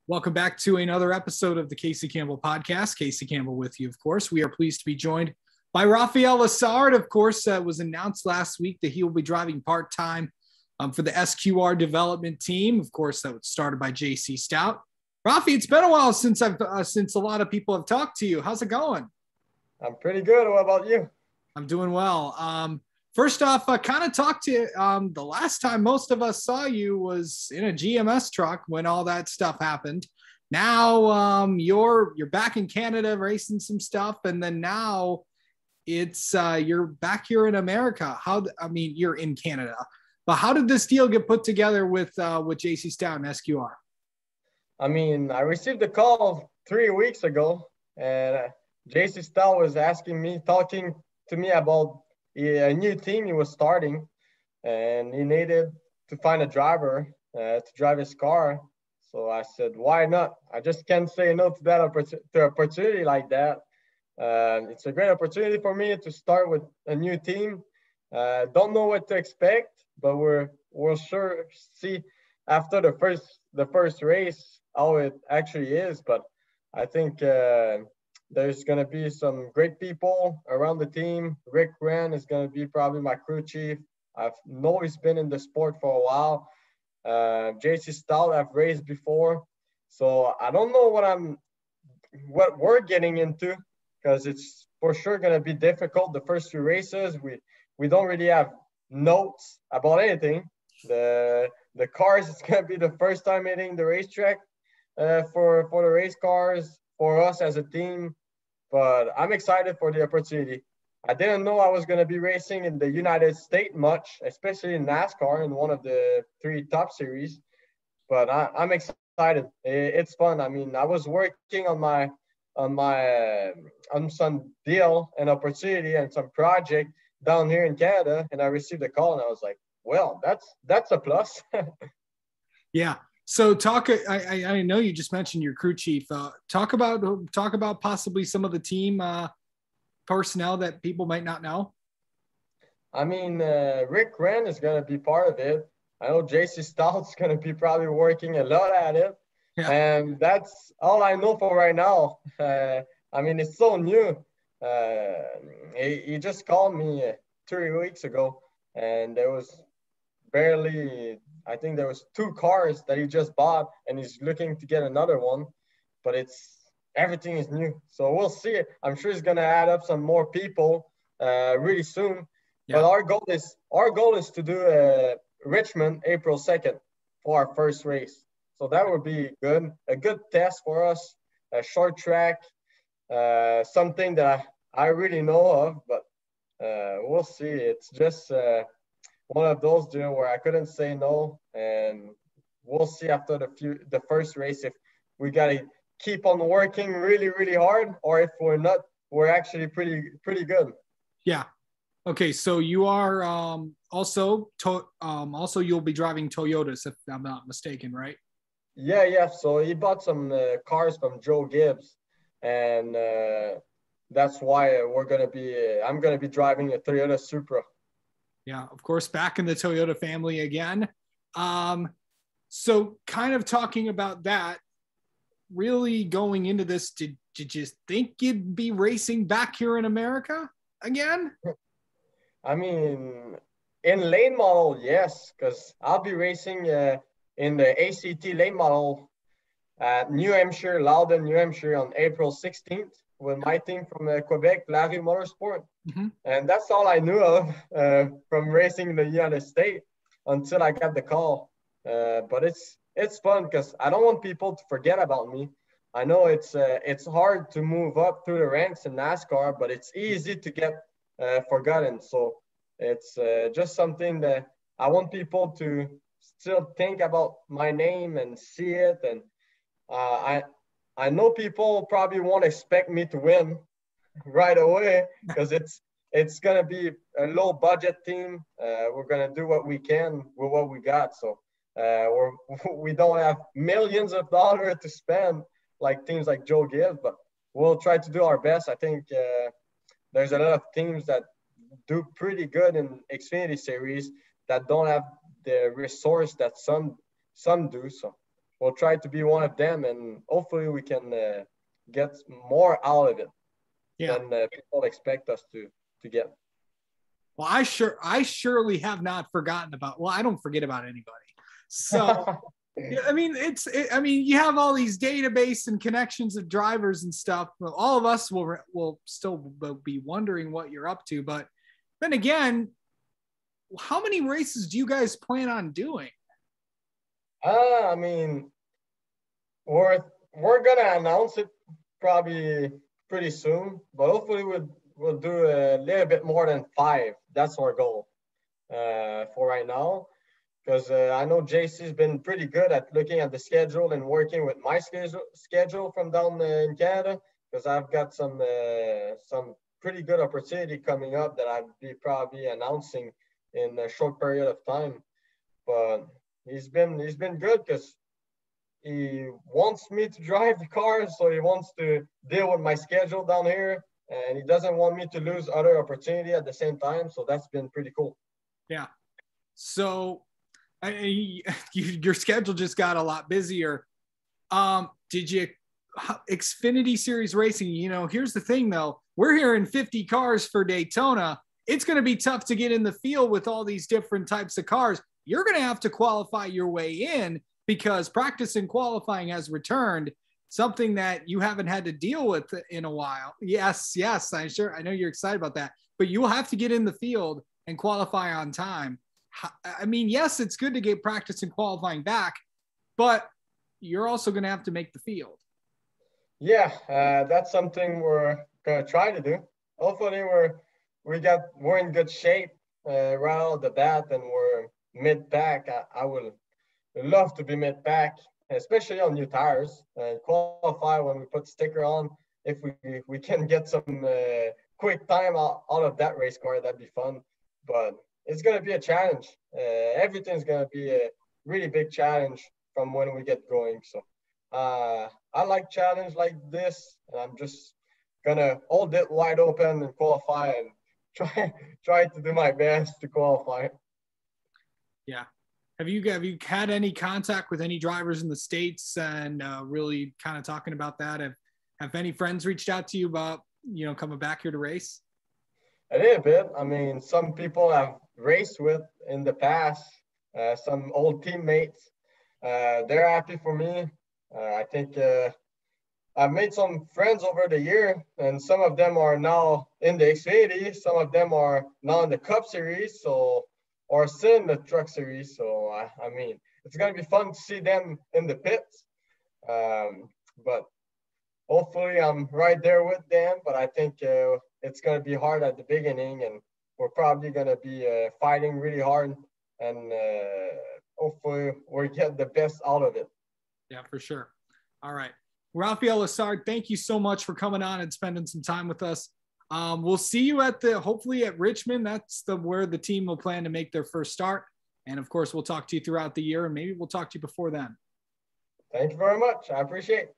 Welcome back to another episode of the Casey Campbell podcast. Casey Campbell with you, of course. We are pleased to be joined by Raphael Lessard. Of course, was announced last week that he will be driving part-time for the SQR Development team. Of course, that was started by JC Stout. Rafi, it's been a while since a lot of people have talked to you. How's it going? I'm pretty good. What about you? I'm doing well. First off, I kind of talked to you. The last time most of us saw you was in a GMS truck when all that stuff happened. Now you're back in Canada racing some stuff, and then now it's you're back here in America. You're in Canada, but how did this deal get put together with JC Stout and SQR? I received a call 3 weeks ago, and JC Stout was talking to me about a new team he was starting, and he needed to find a driver to drive his car. So I said, why not? I just can't say no to that opportunity like that. It's a great opportunity for me to start with a new team. Don't know what to expect, but we'll sure see after the first race how it actually is. But I think there's going to be some great people around the team. Rick Wren is going to be probably my crew chief. I know he's been in the sport for a while. JC Stout I've raced before. So I don't know what we're getting into, because it's for sure going to be difficult. The first few races, we don't really have notes about anything. The cars, it's going to be the first time hitting the racetrack for the race cars, for us as a team, but I'm excited for the opportunity. I didn't know I was going to be racing in the United States much, especially in NASCAR in one of the 3 top series, but I'm excited. It's fun. I was working on some deal and opportunity and some project down here in Canada, and I received a call, and I was like, well, that's a plus. Yeah. So I know you just mentioned your crew chief. Talk about possibly some of the team personnel that people might not know. Rick Wren is going to be part of it. I know JC Stout's going to be probably working a lot at it. Yeah. And that's all I know for right now. It's so new. He just called me 3 weeks ago, and there was I think there was 2 cars that he just bought, and he's looking to get another one, but everything is new. So we'll see. I'm sure he's going to add up some more people really soon. Yeah. But our goal is to do Richmond April 2nd for our first race. So that would be good. A good test for us, a short track, something that I really know of, but we'll see. It's just one of those deals where I couldn't say no, and we'll see after the first race if we got to keep on working really, really hard, or if we're not, we're actually pretty good. Yeah. Okay. So you are also you'll be driving Toyotas, if I'm not mistaken, right? Yeah. So he bought some cars from Joe Gibbs, and that's why I'm gonna be driving a Toyota Supra. Yeah, of course, back in the Toyota family again. So kind of talking about that, really going into this, did you think you'd be racing back here in America again? In lane model, yes, because I'll be racing in the ACT lane model at New Hampshire, Loudon, New Hampshire on April 16th with my team from Quebec, Larry Motorsport. Mm-hmm. And that's all I knew of from racing in the United States until I got the call. But it's fun because I don't want people to forget about me. I know it's hard to move up through the ranks in NASCAR, but it's easy to get forgotten. So it's just something that I want people to still think about my name and see it. And I know people probably won't expect me to win right away because it's going to be a low budget team. We're going to do what we can with what we got. So we don't have millions of dollars to spend like teams like Joe Gibbs, but we'll try to do our best. I think there's a lot of teams that do pretty good in Xfinity Series that don't have the resource that some do. So we'll try to be one of them, and hopefully we can get more out of it than people expect us to get. Well, I surely have not forgotten about. Well, I don't forget about anybody. So, I mean, I mean, you have all these database and connections of drivers and stuff. All of us will still be wondering what you're up to. But then again, how many races do you guys plan on doing? I mean, we're gonna announce it probably pretty soon, but hopefully we'll do a little bit more than 5. That's our goal for right now, because I know JC's been pretty good at looking at the schedule and working with my schedule from down in Canada, because I've got some pretty good opportunity coming up that I'll be probably announcing in a short period of time. But he's been good because he wants me to drive the car, so he wants to deal with my schedule down here, and he doesn't want me to lose other opportunity at the same time. So that's been pretty cool. Yeah. So your schedule just got a lot busier. Did you Xfinity Series racing? You know, here's the thing though. We're hearing 50 cars for Daytona. It's going to be tough to get in the field with all these different types of cars. You're going to have to qualify your way in, because practice and qualifying has returned, something that you haven't had to deal with in a while. Yes, I know you're excited about that, but you will have to get in the field and qualify on time. I mean, yes, it's good to get practice and qualifying back, but you're also going to have to make the field. Yeah, that's something we're going to try to do. Hopefully we're in good shape right out of the bat, and we're mid-pack. I would love to be mid-pack, especially on new tires, and qualify when we put sticker on. If we can get some quick time out of that race car, that'd be fun. But it's going to be a challenge. Everything's going to be a really big challenge from when we get going. So I like challenge like this, and I'm just going to hold it wide open and qualify and try to do my best to qualify. Yeah. Have you had any contact with any drivers in the States and really kind of talking about that? Have any friends reached out to you about, you know, coming back here to race? A little bit. I mean, some people I've raced with in the past, some old teammates. They're happy for me. I think I've made some friends over the year, and some of them are now in the Xfinity. Some of them are now in the Cup Series, or still in the Truck Series. So I mean, it's gonna be fun to see them in the pits. But hopefully, I'm right there with them. But I think it's gonna be hard at the beginning, and we're probably gonna be fighting really hard, and hopefully we get the best out of it. Yeah, for sure. All right. Raphael Lessard, thank you so much for coming on and spending some time with us. We'll see you hopefully at Richmond. That's where the team will plan to make their first start. And of course, we'll talk to you throughout the year, and maybe we'll talk to you before then. Thank you very much. I appreciate it.